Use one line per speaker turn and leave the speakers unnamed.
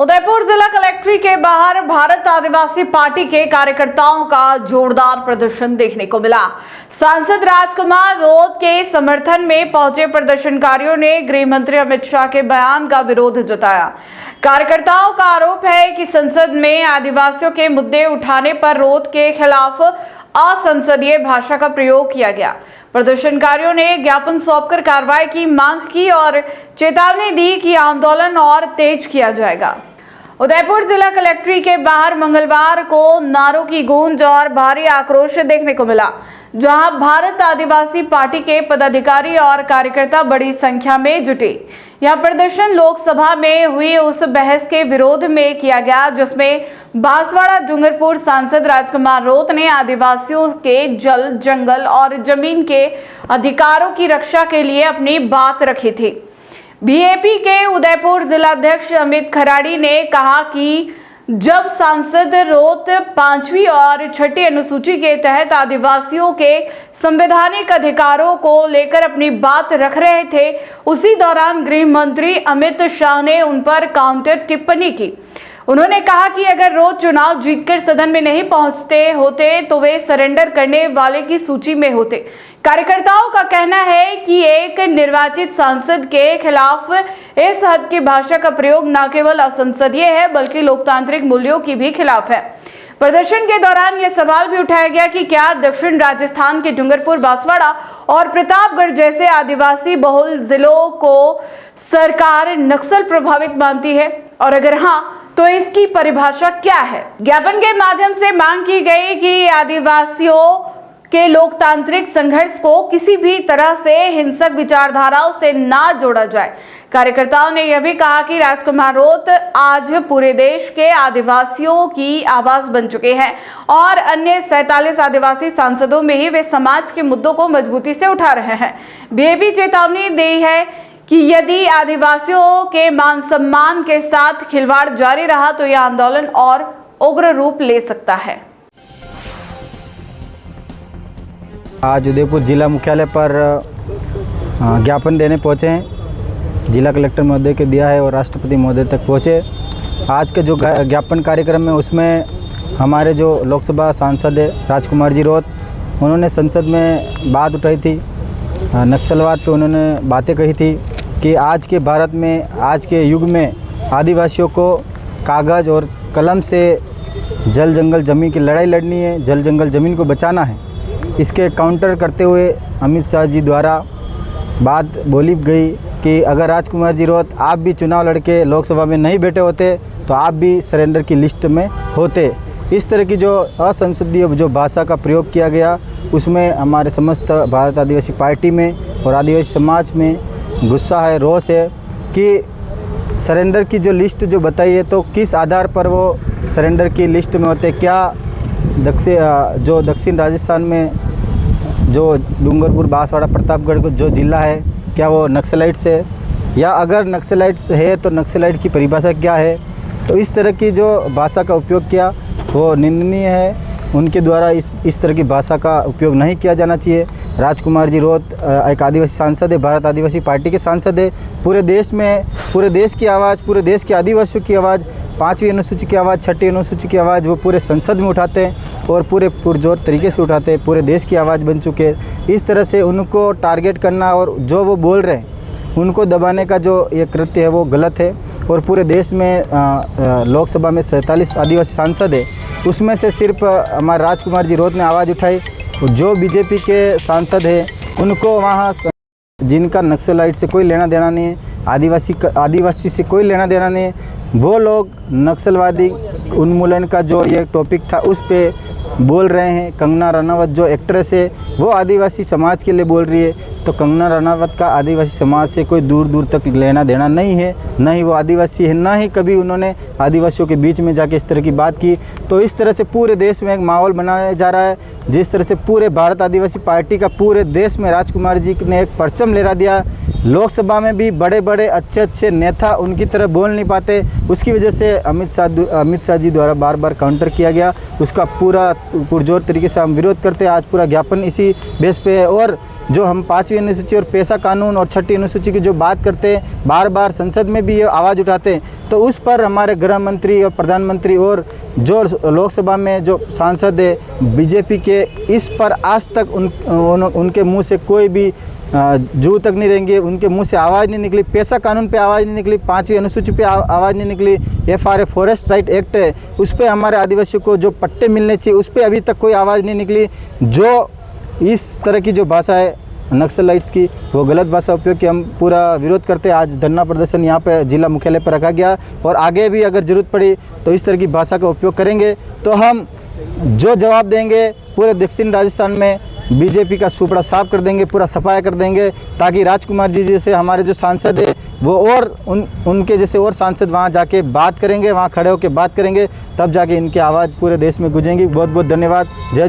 उदयपुर जिला कलेक्ट्री के बाहर भारत आदिवासी पार्टी के कार्यकर्ताओं का जोरदार प्रदर्शन देखने को मिला। सांसद राजकुमार रोत के समर्थन में पहुंचे प्रदर्शनकारियों ने गृह मंत्री अमित शाह के बयान का विरोध जताया। कार्यकर्ताओं का आरोप है कि संसद में आदिवासियों के मुद्दे उठाने पर रोत के खिलाफ असंसदीय भाषा का प्रयोग किया गया। प्रदर्शनकारियों ने ज्ञापन सौंपकर कार्रवाई की मांग की और चेतावनी दी कि आंदोलन और तेज किया जाएगा। उदयपुर जिला कलेक्ट्री के बाहर मंगलवार को नारों की गूंज और भारी आक्रोश देखने को मिला, जहां भारत आदिवासी पार्टी के पदाधिकारी और कार्यकर्ता बड़ी संख्या में जुटे। यह प्रदर्शन लोकसभा में हुई उस बहस के विरोध में किया गया जिसमें बांसवाड़ा डूंगरपुर सांसद राजकुमार रोत ने आदिवासियों के जल, जंगल और जमीन के अधिकारों की रक्षा के लिए अपनी बात रखी थी। बीएपी के उदयपुर जिलाध्यक्ष अमित खराड़ी ने कहा कि जब सांसद रोत 5वीं और 6ठी अनुसूची के तहत आदिवासियों के संवैधानिक अधिकारों को लेकर अपनी बात रख रहे थे, उसी दौरान गृह मंत्री अमित शाह ने उन पर काउंटर टिप्पणी की। उन्होंने कहा कि अगर रोज चुनाव जीतकर सदन में नहीं पहुंचते होते तो वे सरेंडर करने वाले की सूची में होते। कार्यकर्ताओं का कहना है कि एक निर्वाचित सांसद के खिलाफ इस हद की भाषा का प्रयोग न केवल असंसदीय है बल्कि लोकतांत्रिक मूल्यों की भी खिलाफ है। प्रदर्शन के दौरान यह सवाल भी उठाया गया कि क्या दक्षिण राजस्थान के डूंगरपुर, बांसवाड़ा और प्रतापगढ़ जैसे आदिवासी बहुल जिलों को सरकार नक्सल प्रभावित मानती है, और अगर हाँ तो इसकी परिभाषा क्या है। ज्ञापन के माध्यम से मांग की गई कि आदिवासियों के लोकतांत्रिक संघर्ष को किसी भी तरह से हिंसक विचारधाराओं से ना जोड़ा जाए। कार्यकर्ताओं ने यह भी कहा कि राजकुमार रोत आज पूरे देश के आदिवासियों की आवाज बन चुके हैं और अन्य 47 आदिवासी सांसदों में ही वे समाज के मुद्दों को मजबूती से उठा रहे हैं। बीएपी चेतावनी दी है कि यदि आदिवासियों के मान सम्मान के साथ खिलवाड़ जारी रहा तो यह आंदोलन और उग्र रूप ले सकता है।
आज उदयपुर जिला मुख्यालय पर ज्ञापन देने पहुँचे हैं। जिला कलेक्टर महोदय के दिया है और राष्ट्रपति महोदय तक पहुँचे। आज का जो ज्ञापन कार्यक्रम है उसमें हमारे जो लोकसभा सांसद है राजकुमार जी रोत, उन्होंने संसद में बात उठाई थी। नक्सलवाद पे उन्होंने बातें कही थी कि आज के भारत में, आज के युग में आदिवासियों को कागज़ और कलम से जल जंगल ज़मीन की लड़ाई लड़नी है, जल जंगल ज़मीन को बचाना है। इसके काउंटर करते हुए अमित शाह जी द्वारा बात बोली गई कि अगर राजकुमार जी रोत आप भी चुनाव लड़के लोकसभा में नहीं बैठे होते तो आप भी सरेंडर की लिस्ट में होते। इस तरह की जो असंसदीय जो भाषा का प्रयोग किया गया उसमें हमारे समस्त भारत आदिवासी पार्टी में और आदिवासी समाज में गुस्सा है, रोष है कि सरेंडर की जो लिस्ट जो बताई है तो किस आधार पर वो सरेंडर की लिस्ट में होते। क्या दक्षिण राजस्थान में जो डूंगरपुर, बांसवाड़ा, प्रतापगढ़ को जो ज़िला है क्या वो नक्सलाइट्स है, या अगर नक्सलाइट्स है तो नक्सलाइट की परिभाषा क्या है। तो इस तरह की जो भाषा का उपयोग किया वो निंदनीय है। उनके द्वारा इस तरह की भाषा का उपयोग नहीं किया जाना चाहिए। राजकुमार जी रोत एक आदिवासी सांसद है, भारत आदिवासी पार्टी के सांसद है। पूरे देश में, पूरे देश की आवाज़, पूरे देश के आदिवासियों की आवाज़, 5वीं अनुसूची की आवाज़, 6ठी अनुसूची की आवाज़ वो पूरे संसद में उठाते हैं और पूरे पुरजोर तरीके से उठाते हैं। पूरे देश की आवाज़ बन चुके हैं। इस तरह से उनको टारगेट करना और जो वो बोल रहे हैं उनको दबाने का जो ये कृत्य है वो गलत है। और पूरे देश में लोकसभा में 47 आदिवासी सांसद है, उसमें से सिर्फ हमारे राजकुमार जी रोत ने आवाज़ उठाई। जो बीजेपी के सांसद हैं उनको वहाँ जिनका नक्सलाइट से कोई लेना देना नहीं है, आदिवासी से कोई लेना देना नहीं है, वो लोग नक्सलवादी उन्मूलन का जो ये टॉपिक था उस पे बोल रहे हैं। कंगना रनावत जो एक्ट्रेस है वो आदिवासी समाज के लिए बोल रही है, तो कंगना रनावत का आदिवासी समाज से कोई दूर दूर तक लेना देना नहीं है। न ही वो आदिवासी है, ना ही कभी उन्होंने आदिवासियों के बीच में जाके इस तरह की बात की। तो इस तरह से पूरे देश में एक माहौल बनाया जा रहा है। जिस तरह से पूरे भारत आदिवासी पार्टी का पूरे देश में राजकुमार जी ने एक परचम लहरा दिया। लोकसभा में भी बड़े बड़े अच्छे नेता उनकी तरह बोल नहीं पाते, उसकी वजह से अमित शाह जी द्वारा बार बार काउंटर किया गया। उसका पूरा पुरजोर तरीके से हम विरोध करते हैं। आज पूरा ज्ञापन इसी बेस पे है और जो हम 5वीं अनुसूची और पेशा कानून और 6ठी अनुसूची की जो बात करते हैं, बार बार संसद में भी ये आवाज़ उठाते हैं, तो उस पर हमारे गृह मंत्री और प्रधानमंत्री और जो लोकसभा में जो सांसद है बीजेपी के, इस पर आज तक उनके मुंह से कोई भी जू तक नहीं रहेंगे, उनके मुंह से आवाज़ नहीं निकली। पेशा कानून पे आवाज़ नहीं निकली, 5वीं अनुसूची पे आवाज़ नहीं निकली। FRA फॉरेस्ट राइट एक्ट है, उस पर हमारे आदिवासियों को जो पट्टे मिलने चाहिए उस पर अभी तक कोई आवाज़ नहीं निकली। जो इस तरह की जो भाषा है नक्सलाइट्स की, वो गलत भाषा उपयोग की हम पूरा विरोध करते हैं। आज धरना प्रदर्शन यहाँ पे जिला मुख्यालय पर रखा गया और आगे भी अगर ज़रूरत पड़ी तो इस तरह की भाषा का उपयोग करेंगे। तो हम जो जवाब देंगे पूरे दक्षिण राजस्थान में बीजेपी का सुपड़ा साफ कर देंगे, पूरा सफाया कर देंगे, ताकि राजकुमार जी जैसे हमारे जो सांसद है वो और उनके जैसे और सांसद वहाँ जाके बात करेंगे, वहाँ खड़े होकर बात करेंगे, तब जाके इनकी आवाज़ पूरे देश में गूंजेंगी। बहुत बहुत धन्यवाद। जय जवान।